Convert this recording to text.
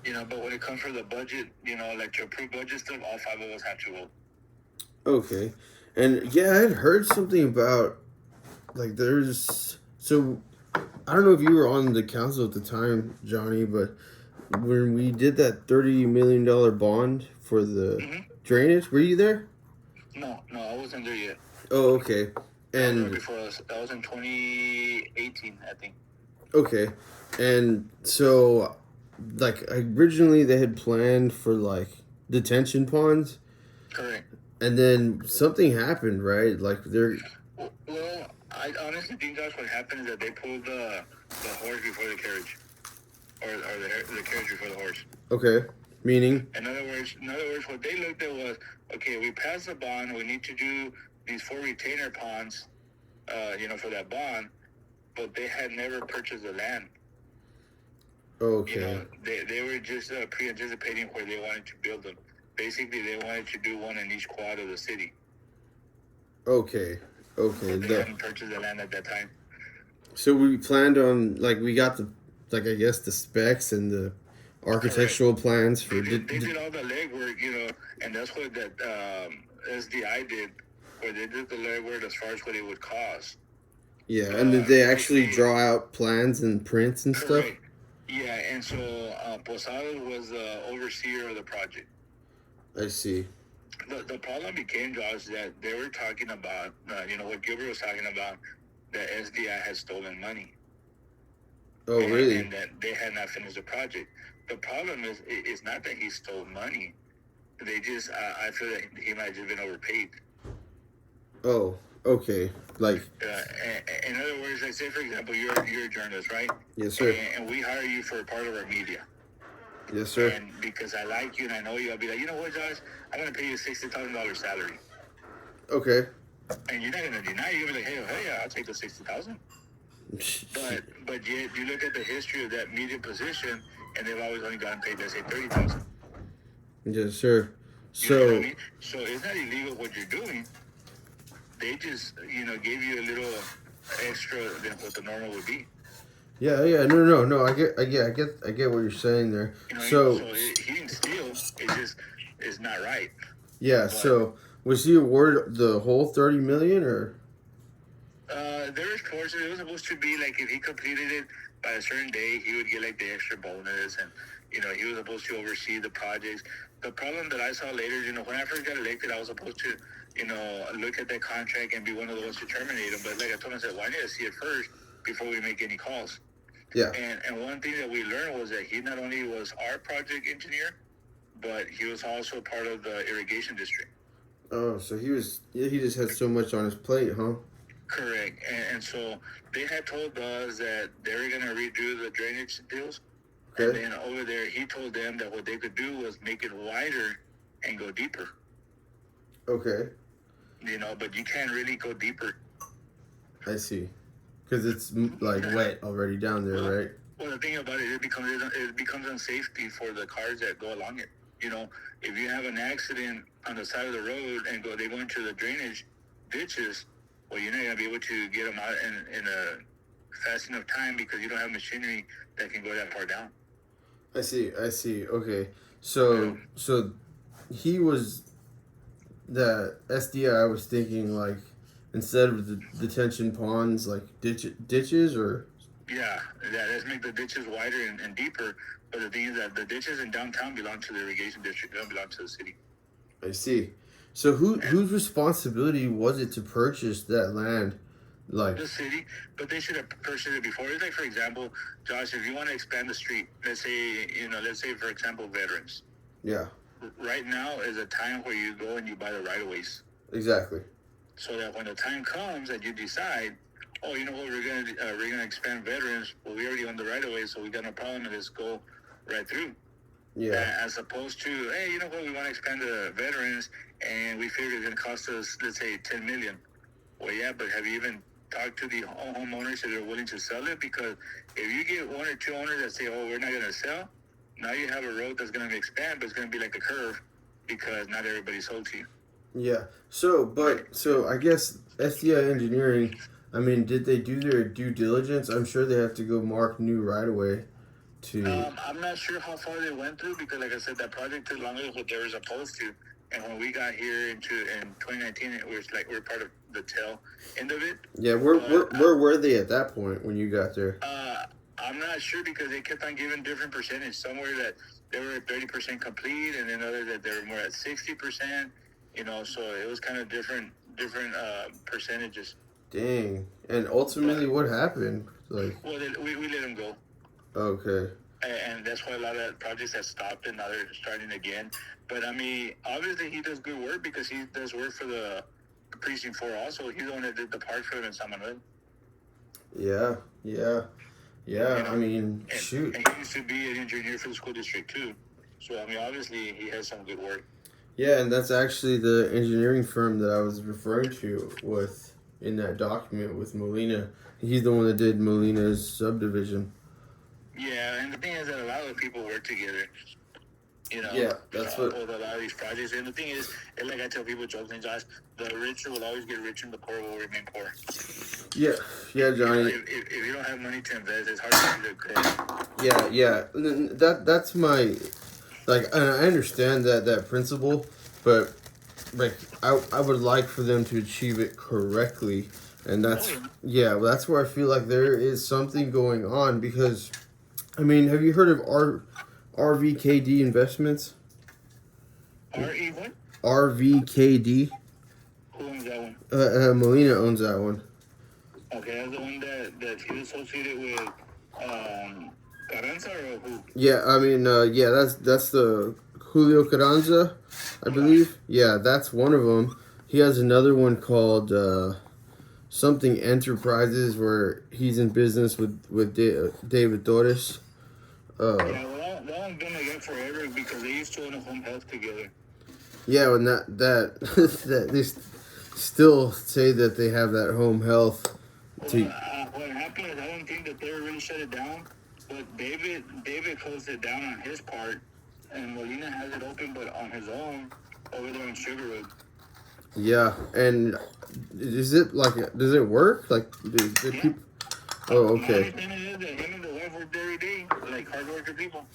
But when it comes for the budget, like to approve budget stuff, all five of us have to vote. Okay. And yeah, I had heard something about like there's so I don't know if you were on the council at the time, Johnny, but when we did that $30 million bond for the Hmm. drainage, were you there? No, I wasn't there yet. Oh, okay. That was right And before us. That was in 2018, I think. okay. And so like originally they had planned for like detention ponds Correct. and then something happened, right? Like they're Well, I honestly think that's what happened is that they pulled the horse before the carriage, or the carriage before the horse. okay. Meaning In other words, what they looked at was, okay, we passed the bond. We need to do these 4 retainer ponds, for that bond, but they had never purchased the land. okay. They were just pre-anticipating where they wanted to build them. Basically, they wanted to do one in each quad of the city. Okay. Okay. But they hadn't purchased the land at that time. So we planned on like we got the like I guess the specs and the architectural plans for They did all the legwork, and that's what that SDI did, where they did the legwork as far as what it would cost. yeah, and did they actually draw out plans and prints and stuff? Correct. Yeah, and so Posadas was the overseer of the project. I see. The problem became, Josh, that they were talking about, what Gilbert was talking about, that SDI had stolen money. Oh, really? And that they had not finished the project. The problem is, it's not that he stole money. They just, I feel that he might have just been overpaid. Oh, okay. Like, in other words, like say for example, you're a journalist, right? yes, sir. And we hire you for a part of our media. Yes, sir. And because I like you and I know you, I'll be like, you know what, Josh? I'm gonna pay you $60,000 salary. Okay. And you're not gonna deny it. You're gonna be like, hey, yeah, I'll take the 60,000. But yet you look at the history of that media position, and they've always only gotten paid, let's say, 30,000. Yes, sir. You know what I mean? So it's not illegal what you're doing. They just, gave you a little extra than what the normal would be. Yeah. No. I get what you're saying there. So he didn't steal. It's not right. Yeah. But, so was he awarded the whole 30 million or? There was portions. It was supposed to be like if he completed it by a certain day, he would get like the extra bonus, and he was supposed to oversee the projects. The problem that I saw later, when I first got elected, I was supposed to, look at that contract and be one of the ones to terminate him. But like I told him, I said, well, I need to see it first before we make any calls. Yeah. And one thing that we learned was that he not only was our project engineer, but he was also part of the irrigation district. Oh, so he just had so much on his plate, huh? Correct. And so they had told us that they were going to redo the drainage deals. Okay. And then over there, he told them that what they could do was make it wider and go deeper. Okay. But you can't really go deeper. I see. Because it's like wet already down there, right? Well, the thing about it becomes unsafety for the cars that go along it. If you have an accident on the side of the road and they go into the drainage ditches, well, you're not going to be able to get them out in a fast enough time because you don't have machinery that can go that far down. I see. Okay. So he was the SDI. I was thinking like instead of the detention ponds, like ditches or. Yeah, let's make the ditches wider and deeper. But the thing is that the ditches in downtown belong to the irrigation district. They don't belong to the city. I see. So whose responsibility was it to purchase that land? Like the city, but they should have purchased it before. It's like, for example, Josh, if you want to expand the street, let's say for example, veterans. Yeah. Right now is a time where you go and you buy the right of ways. Exactly. So that when the time comes that you decide, oh, you know what, we're gonna expand veterans. Well, we already own the right of way, so we got no problem. Let's go right through. Yeah. As opposed to, hey, you know what, we want to expand the veterans, and we figure it's gonna cost us, let's say, $10 million. Well, yeah, but have you even talked to the homeowners that are willing to sell it? Because if you get one or two owners that say, oh, we're not gonna sell, now you have a road that's gonna expand, but it's gonna be like a curve because not everybody sold to you. Yeah. So I guess SDI Engineering. I mean, did they do their due diligence? I'm sure they have to go mark new right away. to? I'm not sure how far they went through because, like I said, that project took longer than what they were supposed to. And when we got here in 2019, it was like we're part of the tail end of it. Yeah, where were they at that point when you got there? I'm not sure because they kept on giving different percentage. Somewhere that they were at 30% complete, and then others that they were more at 60%. You know, so it was kind of different percentages. Dang. And ultimately, what happened? Like, well, we let them go. Okay. And that's why a lot of projects have stopped and now they're starting again. But I mean, obviously he does good work because he does work for the Precinct 4 also. He's the one that did the park for him in San Manuel. Yeah. You know, I mean, shoot. And he used to be an engineer for the school district too. So, I mean, obviously he has some good work. Yeah, and that's actually the engineering firm that I was referring to with in that document with Molina. He's the one that did Molina's subdivision. Yeah, and the thing is that a lot of people work together. You know, yeah, that's what. With a lot of these projects, and the thing is, and like I tell people, jokingly, Josh, the richer will always get richer, and the poor will remain poor. Yeah, Johnny. If you don't have money to invest, it's hard to grow. Yeah. That's my and I understand that principle, but like I would like for them to achieve it correctly, and that's that's where I feel like there is something going on because. I mean, have you heard of RVKD Investments? RE what? RVKD. Who owns that one? Molina owns that one. Okay, that's the one that he's associated with Carranza or who? Yeah, I mean, that's the Julio Carranza, I believe. Yeah, that's one of them. He has another one called something Enterprises where he's in business with David Torres. Yeah, well, that one's been like that forever because they used to own a home health together. Yeah, and that they still say that they have that home health. What happened is I don't think that they really shut it down, but David closed it down on his part, and Molina has it open but on his own over there on Sugar Road. Yeah, and does it work? Like, people? Oh, okay. My understanding is that him and the wife work every day, like hard worker people.